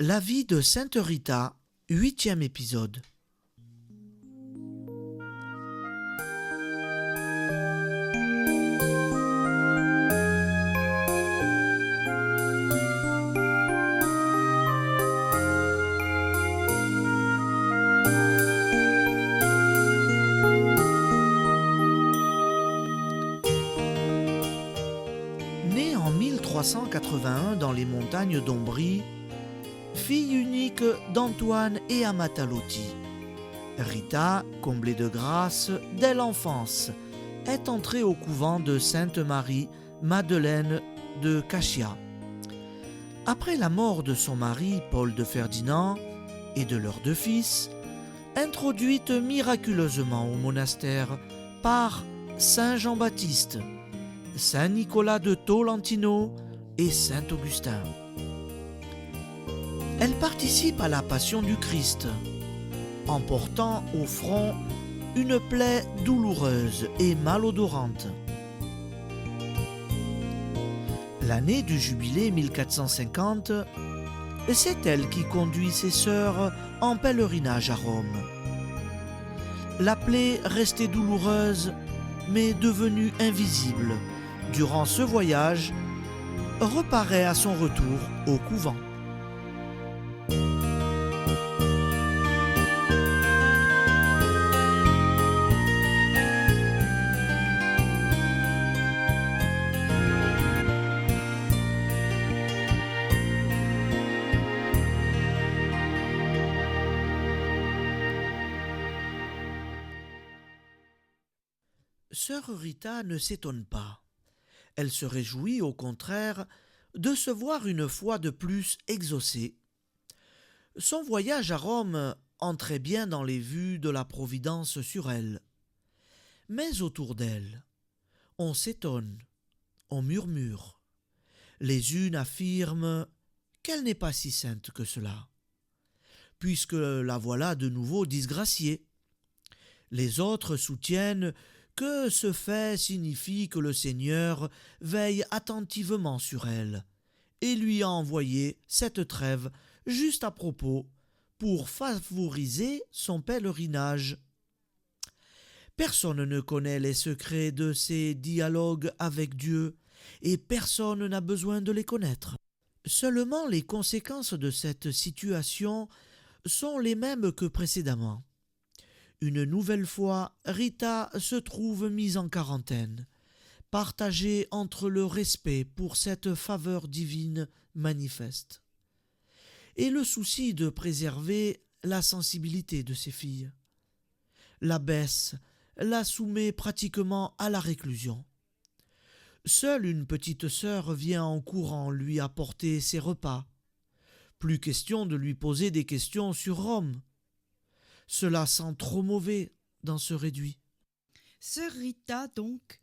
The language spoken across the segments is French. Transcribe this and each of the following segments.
La vie de Sainte Rita, 8e épisode. Née en 1381 dans les montagnes d'Ombrie, fille unique d'Antoine et Amata Lotti, Rita, comblée de grâce dès l'enfance, est entrée au couvent de Sainte Marie Madeleine de Cachia. Après la mort de son mari Paul de Ferdinand et de leurs 2 fils, introduite miraculeusement au monastère par Saint Jean-Baptiste, Saint Nicolas de Tolentino et Saint Augustin. Elle participe à la passion du Christ, en portant au front une plaie douloureuse et malodorante. L'année du jubilé 1450, c'est elle qui conduit ses sœurs en pèlerinage à Rome. La plaie restée douloureuse, mais devenue invisible, durant ce voyage, reparaît à son retour au couvent. Sœur Rita ne s'étonne pas. Elle se réjouit, au contraire, de se voir une fois de plus exaucée. Son voyage à Rome entrait bien dans les vues de la Providence sur elle. Mais autour d'elle, on s'étonne, on murmure. Les unes affirment qu'elle n'est pas si sainte que cela, puisque la voilà de nouveau disgraciée. Les autres soutiennent que ce fait signifie que le Seigneur veille attentivement sur elle et lui a envoyé cette trêve juste à propos pour favoriser son pèlerinage. Personne ne connaît les secrets de ses dialogues avec Dieu et personne n'a besoin de les connaître. Seulement les conséquences de cette situation sont les mêmes que précédemment. Une nouvelle fois, Rita se trouve mise en quarantaine, partagée entre le respect pour cette faveur divine manifeste et le souci de préserver la sensibilité de ses filles. L'abbesse la soumet pratiquement à la réclusion. Seule une petite sœur vient en courant lui apporter ses repas. Plus question de lui poser des questions sur Rome. Cela sent trop mauvais dans ce réduit. Sœur Rita, donc,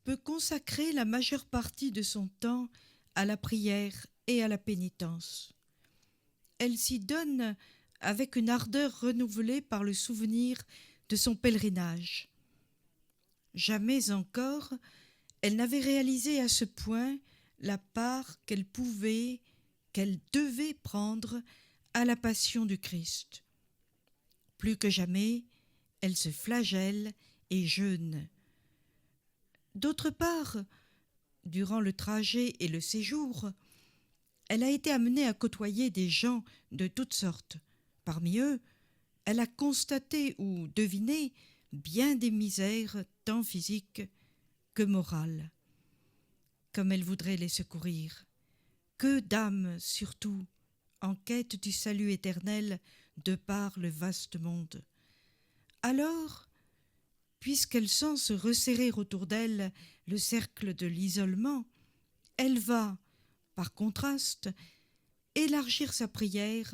peut consacrer la majeure partie de son temps à la prière et à la pénitence. Elle s'y donne avec une ardeur renouvelée par le souvenir de son pèlerinage. Jamais encore elle n'avait réalisé à ce point la part qu'elle pouvait, qu'elle devait prendre à la passion du Christ. Plus que jamais, elle se flagelle et jeûne. D'autre part, durant le trajet et le séjour, elle a été amenée à côtoyer des gens de toutes sortes. Parmi eux, elle a constaté ou deviné bien des misères tant physiques que morales. Comme elle voudrait les secourir. Que d'âmes, surtout, en quête du salut éternel de par le vaste monde. Alors, puisqu'elle sent se resserrer autour d'elle le cercle de l'isolement, elle va, par contraste, élargir sa prière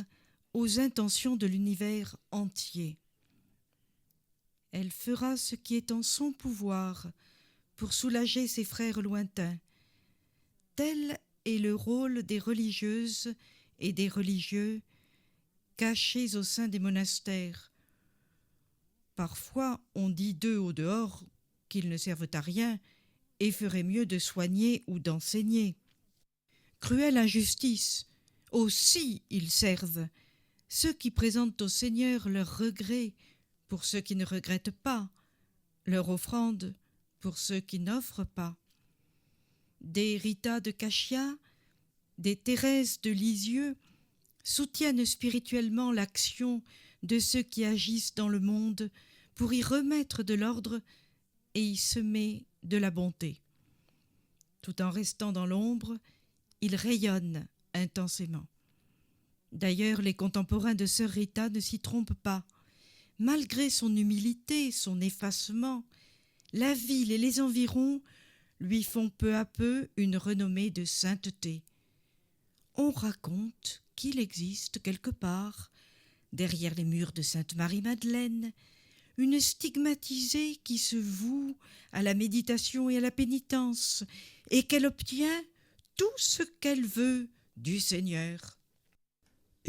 aux intentions de l'univers entier. Elle fera ce qui est en son pouvoir pour soulager ses frères lointains. Tel est le rôle des religieuses et des religieux cachés au sein des monastères. Parfois, on dit d'eux au dehors qu'ils ne servent à rien et feraient mieux de soigner ou d'enseigner. Cruelle injustice, Aussi ils servent, ceux qui présentent au Seigneur leurs regrets pour ceux qui ne regrettent pas, leur offrande pour ceux qui n'offrent pas. Des Rita de Cachia, des Thérèse de Lisieux soutiennent spirituellement l'action de ceux qui agissent dans le monde pour y remettre de l'ordre et y semer de la bonté. Tout en restant dans l'ombre, ils rayonnent intensément. D'ailleurs, les contemporains de sœur Rita ne s'y trompent pas. Malgré son humilité, son effacement, la ville et les environs lui font peu à peu une renommée de sainteté. On raconte qu'il existe quelque part, derrière les murs de Sainte-Marie-Madeleine, une stigmatisée qui se voue à la méditation et à la pénitence, et qu'elle obtient tout ce qu'elle veut du Seigneur.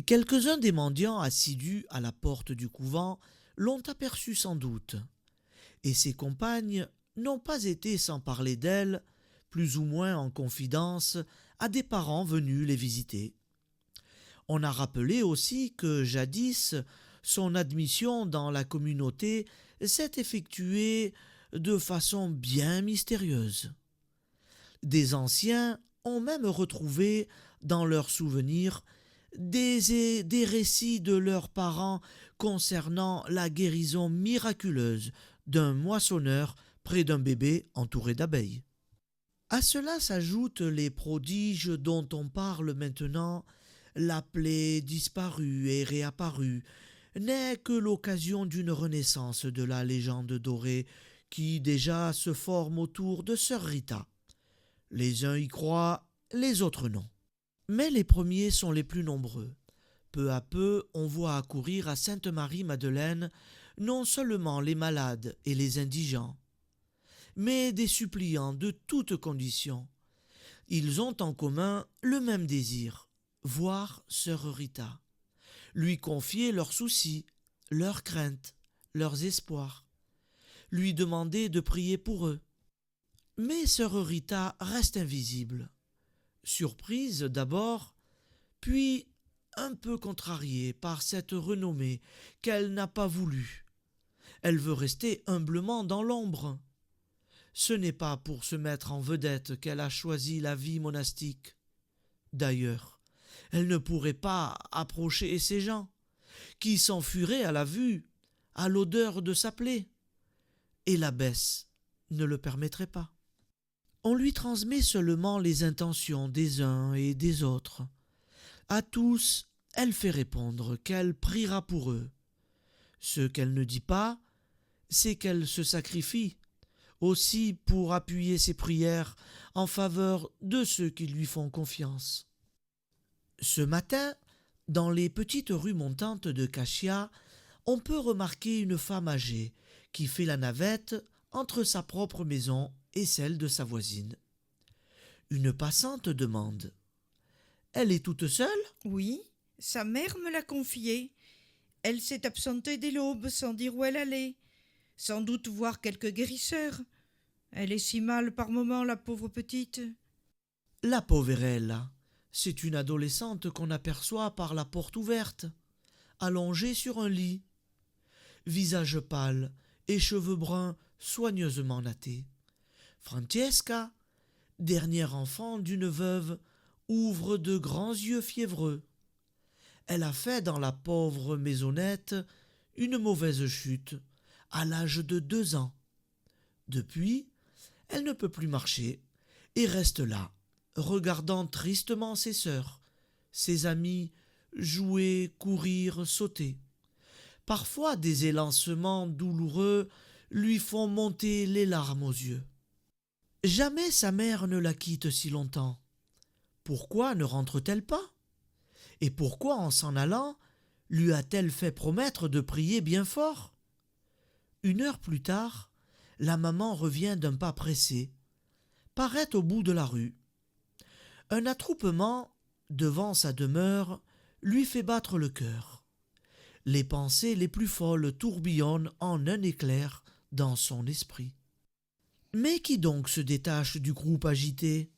Quelques-uns des mendiants assidus à la porte du couvent l'ont aperçue sans doute, et ses compagnes n'ont pas été sans parler d'elle, plus ou moins en confidence, à des parents venus les visiter. On a rappelé aussi que jadis, son admission dans la communauté s'est effectuée de façon bien mystérieuse. Des anciens ont même retrouvé dans leurs souvenirs des récits de leurs parents concernant la guérison miraculeuse d'un moissonneur près d'un bébé entouré d'abeilles. À cela s'ajoutent les prodiges dont on parle maintenant. La plaie disparue et réapparue n'est que l'occasion d'une renaissance de la légende dorée qui déjà se forme autour de sœur Rita. Les uns y croient, les autres non. Mais les premiers sont les plus nombreux. Peu à peu, on voit accourir à Sainte-Marie-Madeleine non seulement les malades et les indigents, mais des suppliants de toutes conditions. Ils ont en commun le même désir, voir sœur Rita, lui confier leurs soucis, leurs craintes, leurs espoirs, lui demander de prier pour eux. Mais sœur Rita reste invisible. Surprise d'abord, puis un peu contrariée par cette renommée qu'elle n'a pas voulu. Elle veut rester humblement dans l'ombre. Ce n'est pas pour se mettre en vedette qu'elle a choisi la vie monastique. D'ailleurs, elle ne pourrait pas approcher ces gens, qui s'enfuiraient à la vue, à l'odeur de sa plaie, et l'abbesse ne le permettrait pas. On lui transmet seulement les intentions des uns et des autres. À tous, elle fait répondre qu'elle priera pour eux. Ce qu'elle ne dit pas, c'est qu'elle se sacrifie aussi pour appuyer ses prières en faveur de ceux qui lui font confiance. Ce matin, dans les petites rues montantes de Cachia, on peut remarquer une femme âgée qui fait la navette entre sa propre maison et celle de sa voisine. Une passante demande: « Elle est toute seule ?» Oui, sa mère me l'a confiée. Elle s'est absentée dès l'aube sans dire où elle allait. Sans doute voir quelques guérisseurs. Elle est si mal par moments, la pauvre petite. La Poverella, c'est une adolescente qu'on aperçoit par la porte ouverte, allongée sur un lit, visage pâle et cheveux bruns soigneusement nattés. Francesca, dernier enfant d'une veuve, ouvre de grands yeux fiévreux. Elle a fait dans la pauvre maisonnette une mauvaise chute à l'âge de 2 ans. Depuis, elle ne peut plus marcher et reste là, regardant tristement ses sœurs, ses amis jouer, courir, sauter. Parfois des élancements douloureux lui font monter les larmes aux yeux. Jamais sa mère ne la quitte si longtemps. Pourquoi ne rentre-t-elle pas? Et pourquoi, en s'en allant, lui a-t-elle fait promettre de prier bien fort? 1 heure plus tard, la maman revient d'un pas pressé, paraît au bout de la rue. Un attroupement, devant sa demeure, lui fait battre le cœur. Les pensées les plus folles tourbillonnent en un éclair dans son esprit. Mais qui donc se détache du groupe agité?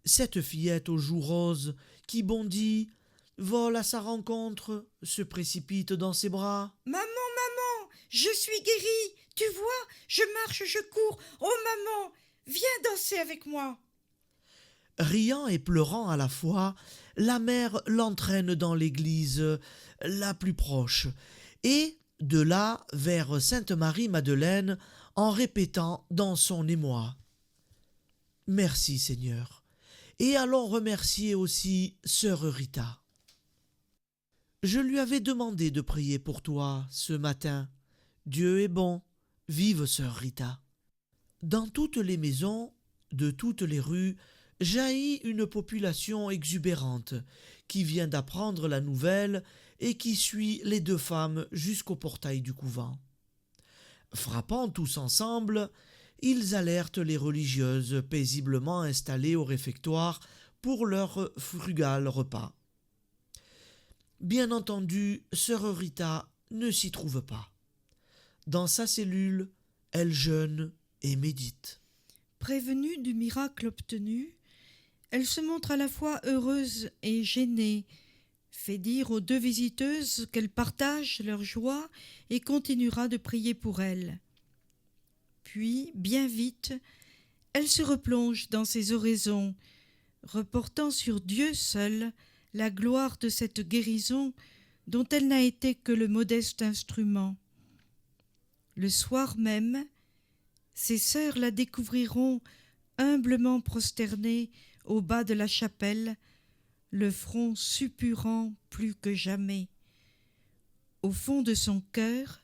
Cette fillette aux joues roses qui bondit vole à sa rencontre, se précipite dans ses bras. Maman, maman, je suis guérie. Tu vois, je marche, je cours. Oh maman, viens danser avec moi. Riant et pleurant à la fois, la mère l'entraîne dans l'église la plus proche, et de là vers Sainte-Marie-Madeleine, en répétant dans son émoi: Merci Seigneur, et allons remercier aussi sœur Rita. Je lui avais demandé de prier pour toi ce matin. Dieu est bon, vive sœur Rita. Dans toutes les maisons, de toutes les rues, jaillit une population exubérante qui vient d'apprendre la nouvelle et qui suit les deux femmes jusqu'au portail du couvent. Frappant tous ensemble, ils alertent les religieuses paisiblement installées au réfectoire pour leur frugal repas. Bien entendu, sœur Rita ne s'y trouve pas. Dans sa cellule, elle jeûne et médite. Prévenue du miracle obtenu, elle se montre à la fois heureuse et gênée, fait dire aux deux visiteuses qu'elle partage leur joie et continuera de prier pour elles. Puis, bien vite, elle se replonge dans ses oraisons, reportant sur Dieu seul la gloire de cette guérison dont elle n'a été que le modeste instrument. Le soir même, ses sœurs la découvriront humblement prosternée au bas de la chapelle, le front suppurant plus que jamais. Au fond de son cœur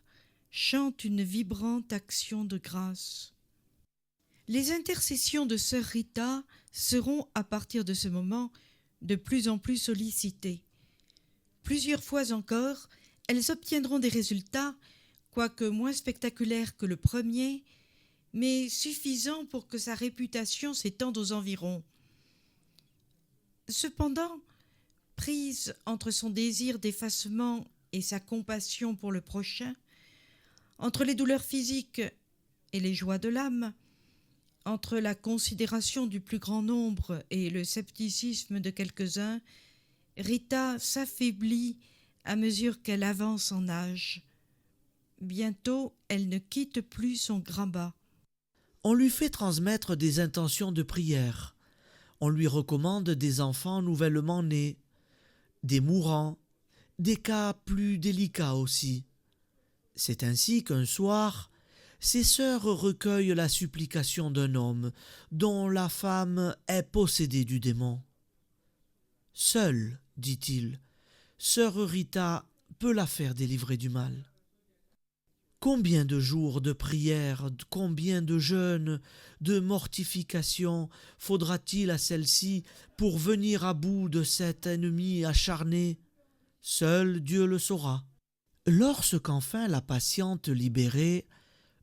chante une vibrante action de grâce. Les intercessions de sœur Rita seront, à partir de ce moment, de plus en plus sollicitées. Plusieurs fois encore, elles obtiendront des résultats, quoique moins spectaculaires que le premier, mais suffisants pour que sa réputation s'étende aux environs. Cependant, prise entre son désir d'effacement et sa compassion pour le prochain, entre les douleurs physiques et les joies de l'âme, entre la considération du plus grand nombre et le scepticisme de quelques-uns, Rita s'affaiblit à mesure qu'elle avance en âge. Bientôt, elle ne quitte plus son grabat. On lui fait transmettre des intentions de prière. On lui recommande des enfants nouvellement nés, des mourants, des cas plus délicats aussi. C'est ainsi qu'un soir, ses sœurs recueillent la supplication d'un homme dont la femme est possédée du démon. Seule, dit-il, sœur Rita peut la faire délivrer du mal. Combien de jours de prière, combien de jeûnes, de mortifications faudra-t-il à celle-ci pour venir à bout de cet ennemi acharné? Seul Dieu le saura. Lorsqu'enfin la patiente libérée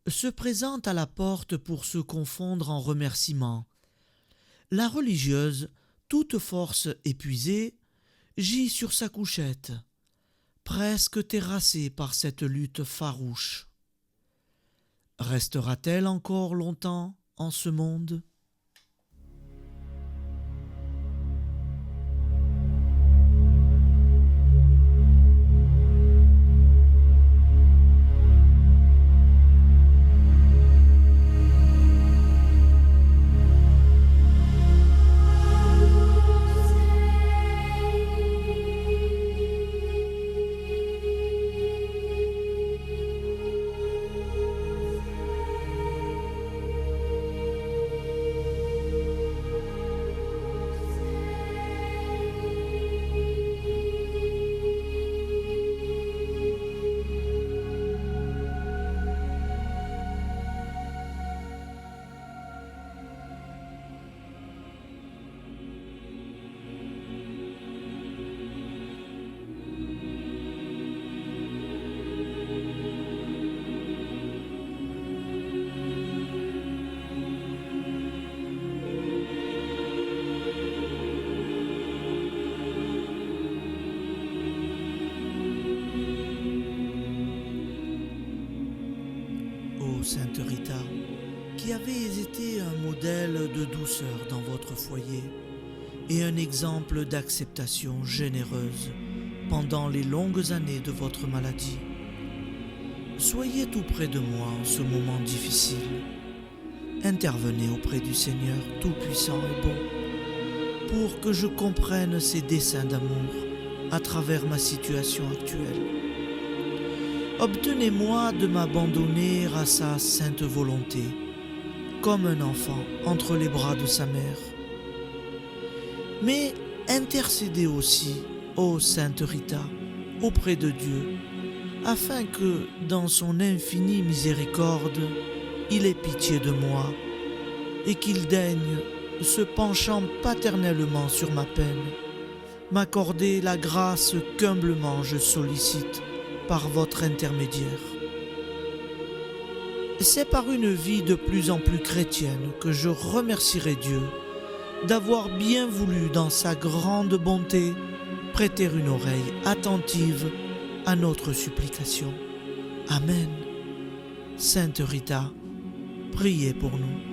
se présente à la porte pour se confondre en remerciements, la religieuse, toute force épuisée, gît sur sa couchette, presque terrassée par cette lutte farouche. Restera-t-elle encore longtemps en ce monde ? Sainte Rita, qui avez été un modèle de douceur dans votre foyer, et un exemple d'acceptation généreuse pendant les longues années de votre maladie. Soyez tout près de moi en ce moment difficile. Intervenez auprès du Seigneur Tout-Puissant et Bon pour que je comprenne ses desseins d'amour à travers ma situation actuelle. Obtenez-moi de m'abandonner à sa sainte volonté, comme un enfant entre les bras de sa mère. Mais intercédez aussi, ô Sainte Rita, auprès de Dieu, afin que, dans son infinie miséricorde, il ait pitié de moi et qu'il daigne, se penchant paternellement sur ma peine, m'accorder la grâce qu'humblement je sollicite par votre intermédiaire. C'est par une vie de plus en plus chrétienne que je remercierai Dieu d'avoir bien voulu, dans sa grande bonté, prêter une oreille attentive à notre supplication. Amen. Sainte Rita, priez pour nous.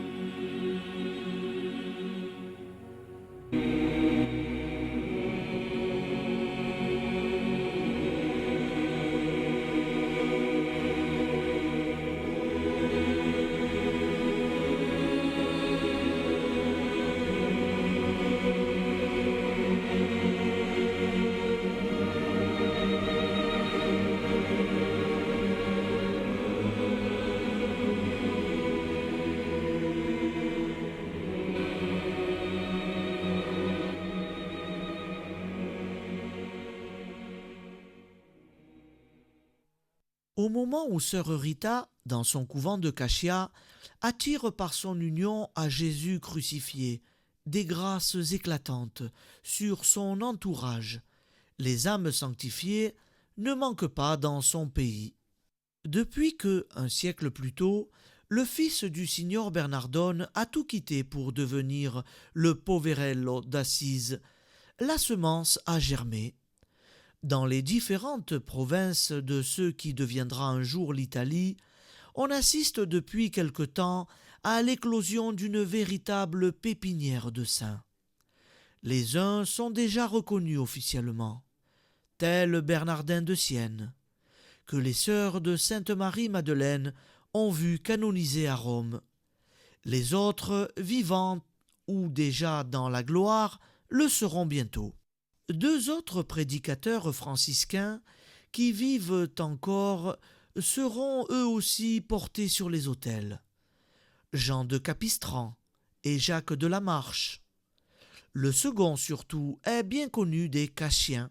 Au moment où sœur Rita, dans son couvent de Cachia, attire par son union à Jésus crucifié des grâces éclatantes sur son entourage, les âmes sanctifiées ne manquent pas dans son pays. Depuis que, un siècle plus tôt, le fils du signor Bernardone a tout quitté pour devenir le poverello d'Assise, la semence a germé. Dans les différentes provinces de ce qui deviendra un jour l'Italie, on assiste depuis quelque temps à l'éclosion d'une véritable pépinière de saints. Les uns sont déjà reconnus officiellement, tel Bernardin de Sienne, que les sœurs de Sainte-Marie-Madeleine ont vu canoniser à Rome. Les autres, vivants ou déjà dans la gloire, le seront bientôt. 2 autres prédicateurs franciscains qui vivent encore seront eux aussi portés sur les autels. Jean de Capistran et Jacques de la Marche. Le second surtout est bien connu des Cachiens.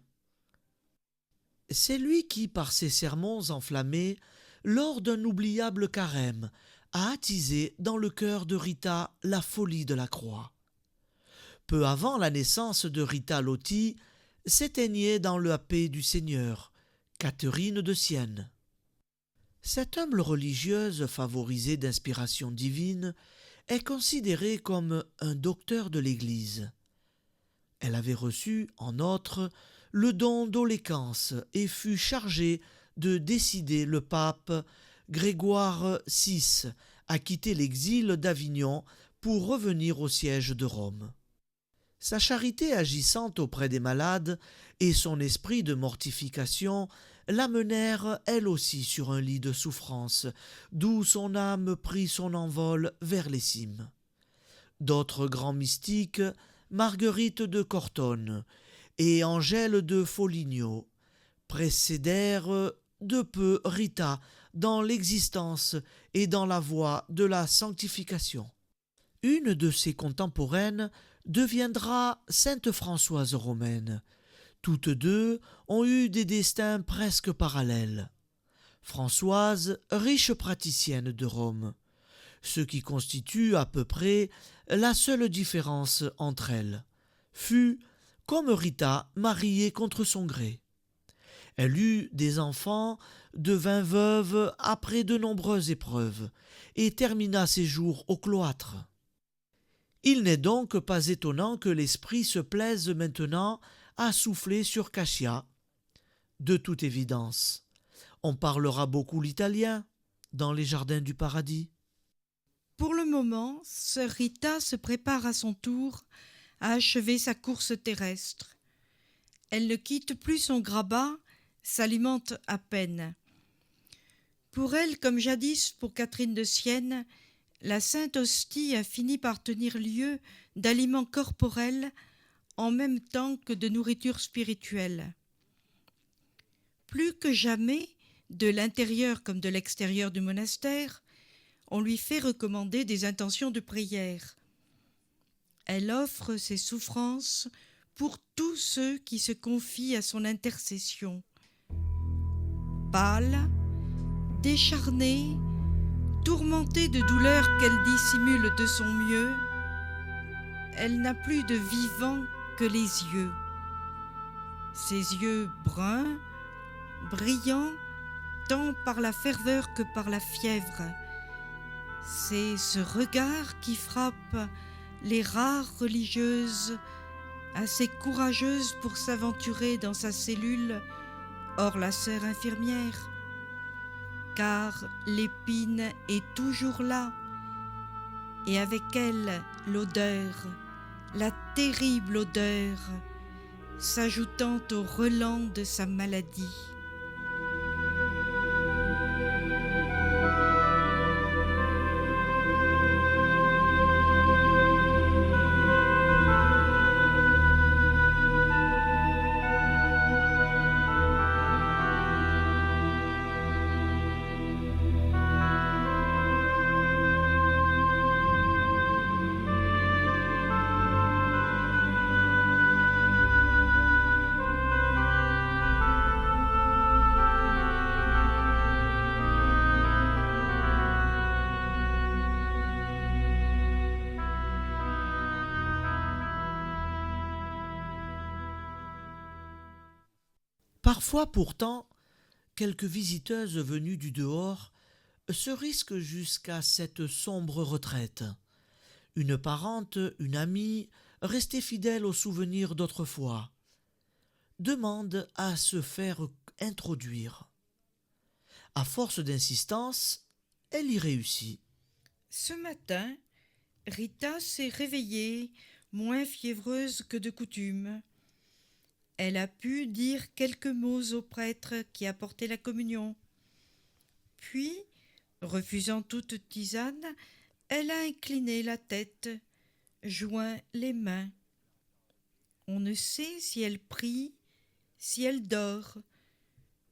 C'est lui qui, par ses sermons enflammés, lors d'un oubliable carême, a attisé dans le cœur de Rita la folie de la croix. Peu avant la naissance de Rita Lotti, s'éteignait dans la paix du Seigneur, Catherine de Sienne. Cette humble religieuse, favorisée d'inspiration divine, est considérée comme un docteur de l'Église. Elle avait reçu, en outre, le don d'Oléquence et fut chargée de décider le pape Grégoire VI à quitter l'exil d'Avignon pour revenir au siège de Rome. Sa charité agissante auprès des malades et son esprit de mortification l'amenèrent elle aussi sur un lit de souffrance, d'où son âme prit son envol vers les cimes. D'autres grands mystiques, Marguerite de Cortone et Angèle de Foligno, précédèrent de peu Rita dans l'existence et dans la voie de la sanctification. Une de ses contemporaines deviendra sainte Françoise romaine. Toutes deux ont eu des destins presque parallèles. Françoise, riche praticienne de Rome, ce qui constitue à peu près la seule différence entre elles, fut, comme Rita, mariée contre son gré. Elle eut des enfants, devint veuve après de nombreuses épreuves, et termina ses jours au cloître. Il n'est donc pas étonnant que l'esprit se plaise maintenant à souffler sur Cachia. De toute évidence, on parlera beaucoup l'italien dans les jardins du paradis. Pour le moment, sœur Rita se prépare à son tour a achevé sa course terrestre. Elle ne quitte plus son grabat, s'alimente à peine. Pour elle, comme jadis pour Catherine de Sienne, la Sainte Hostie a fini par tenir lieu d'aliment corporel en même temps que de nourriture spirituelle. Plus que jamais, de l'intérieur comme de l'extérieur du monastère, on lui fait recommander des intentions de prière. Elle offre ses souffrances pour tous ceux qui se confient à son intercession. Pâle, décharnée, tourmentée de douleurs qu'elle dissimule de son mieux, elle n'a plus de vivant que les yeux. Ses yeux bruns, brillants, tant par la ferveur que par la fièvre. C'est ce regard qui frappe les rares religieuses, assez courageuses pour s'aventurer dans sa cellule, hors la sœur infirmière. Car l'épine est toujours là, et avec elle l'odeur, la terrible odeur, s'ajoutant au relent de sa maladie. Parfois pourtant, quelques visiteuses venues du dehors se risquent jusqu'à cette sombre retraite. Une parente, une amie, restée fidèle aux souvenirs d'autrefois, demande à se faire introduire. À force d'insistance, elle y réussit. Ce matin, Rita s'est réveillée, moins fiévreuse que de coutume. Elle a pu dire quelques mots au prêtre qui apportait la communion. Puis, refusant toute tisane, elle a incliné la tête, joint les mains. On ne sait si elle prie, si elle dort,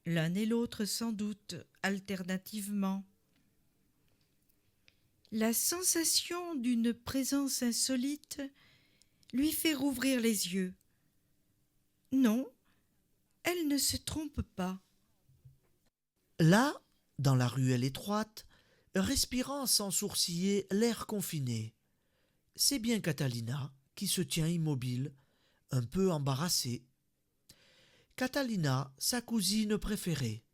l'un et l'autre sans doute alternativement. La sensation d'une présence insolite lui fait rouvrir les yeux. Non, elle ne se trompe pas. Là, dans la ruelle étroite, respirant sans sourciller l'air confiné, c'est bien Catalina qui se tient immobile, un peu embarrassée. Catalina, sa cousine préférée,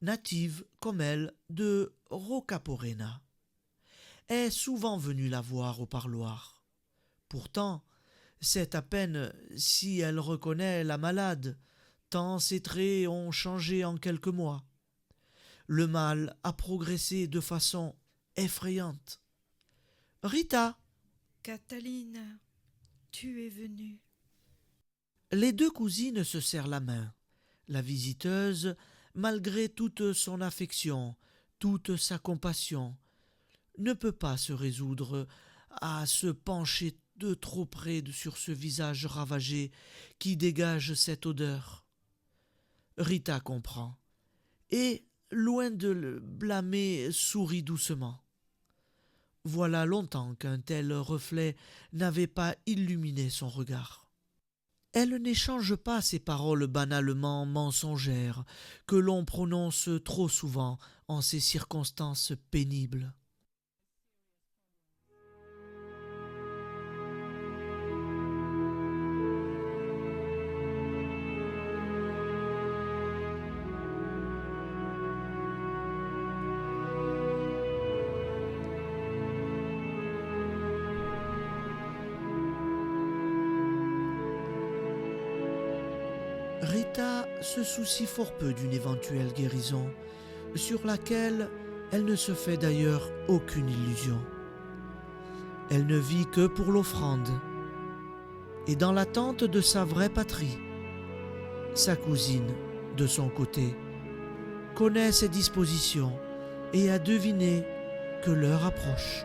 native comme elle de Rocaporena, est souvent venue la voir au parloir. Pourtant, c'est à peine si elle reconnaît la malade, tant ses traits ont changé en quelques mois. Le mal a progressé de façon effrayante. Rita, Catalina, tu es venue. les deux cousines se serrent la main. La visiteuse, malgré toute son affection, toute sa compassion, ne peut pas se résoudre à se pencher de trop près sur ce visage ravagé qui dégage cette odeur. Rita comprend, et, loin de le blâmer, sourit doucement. Voilà longtemps qu'un tel reflet n'avait pas illuminé son regard. Elle n'échange pas ces paroles banalement mensongères que l'on prononce trop souvent en ces circonstances pénibles. Rita se soucie fort peu d'une éventuelle guérison, sur laquelle elle ne se fait d'ailleurs aucune illusion. Elle ne vit que pour l'offrande. et dans l'attente de sa vraie patrie. Sa cousine, de son côté, connaît ses dispositions et a deviné que l'heure approche.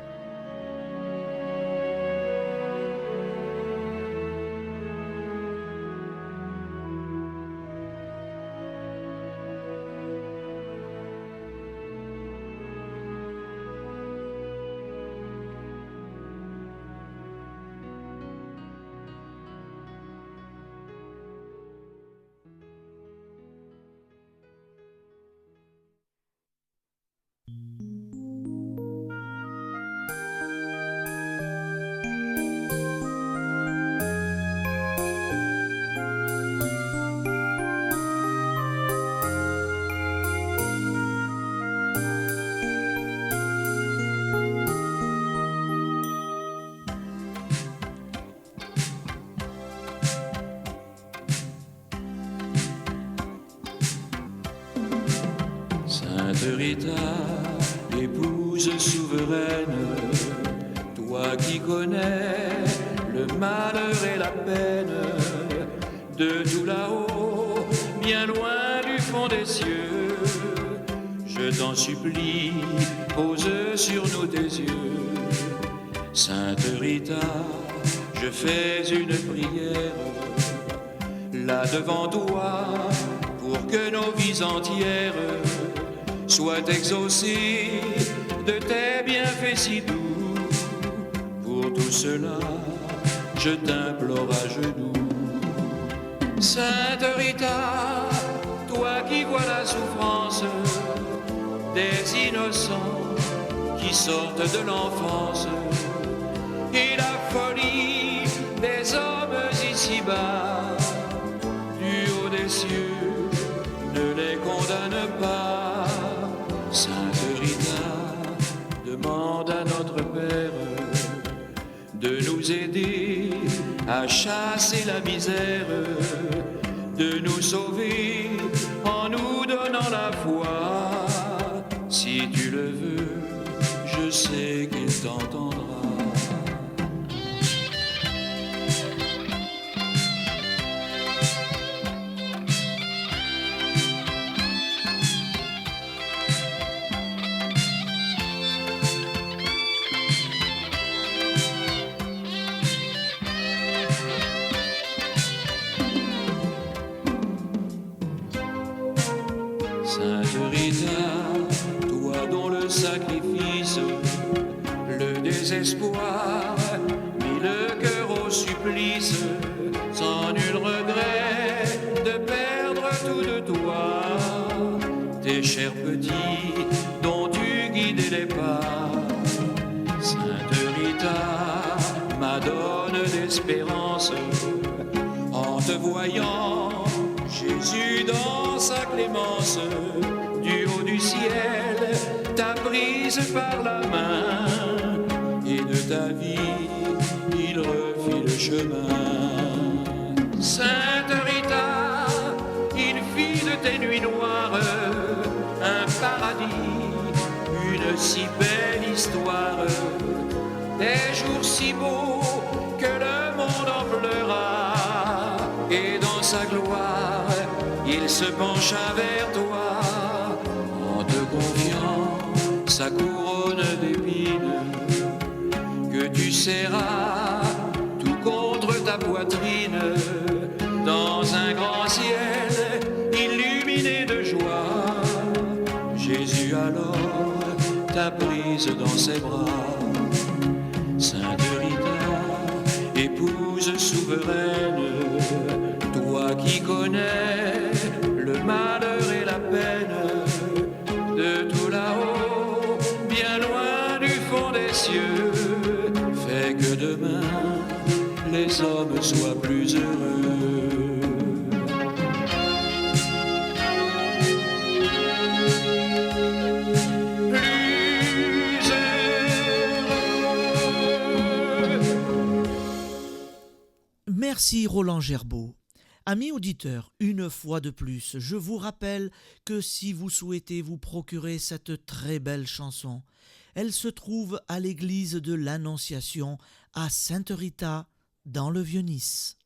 Sainte Rita, épouse souveraine, toi qui connais le malheur et la peine, de tout là-haut, bien loin du fond des cieux, je t'en supplie, pose sur nous tes yeux. Sainte Rita, je fais une prière, là devant toi, pour que nos vies entières soient exaucées de tes bienfaits si doux. Pour tout cela, je t'implore à genoux. Sainte Rita, toi qui vois la souffrance des innocents qui sortent de l'enfance et la folie des hommes ici-bas, du haut des cieux, ne les condamne pas. Sainte Rita, demande à notre Père de nous aider à chasser la misère, de nous sauver en nous donnant la foi. Si tu le veux, je sais qu'il t'entendra. Sainte Rita, toi dont le sacrifice, le désespoir, mit le cœur au supplice, sans nul regret de perdre tout de toi, tes chers petits dont tu guidais les pas. Sainte Rita, madone d'espérance, en te voyant, Jésus dans sa clémence, du haut du ciel, t'a prise par la main, et de ta vie, il refit le chemin. Sainte Rita, il fit de tes nuits noires un paradis, une si belle histoire, des jours si beaux que le monde en pleura, et dans sa gloire, il se pencha vers toi, en te confiant sa couronne d'épines, que tu serras tout contre ta poitrine, dans un grand ciel illuminé de joie. Jésus alors t'a prise dans ses bras. Sainte Rita, épouse souveraine, toi qui connais le malheur et la peine, de tout là-haut, bien loin du fond des cieux, fais que demain les hommes soient plus heureux. Merci Roland Gerbeau. Amis auditeurs, une fois de plus, je vous rappelle que si vous souhaitez vous procurer cette très belle chanson, elle se trouve à l'église de l'Annonciation à Sainte Rita dans le Vieux-Nice.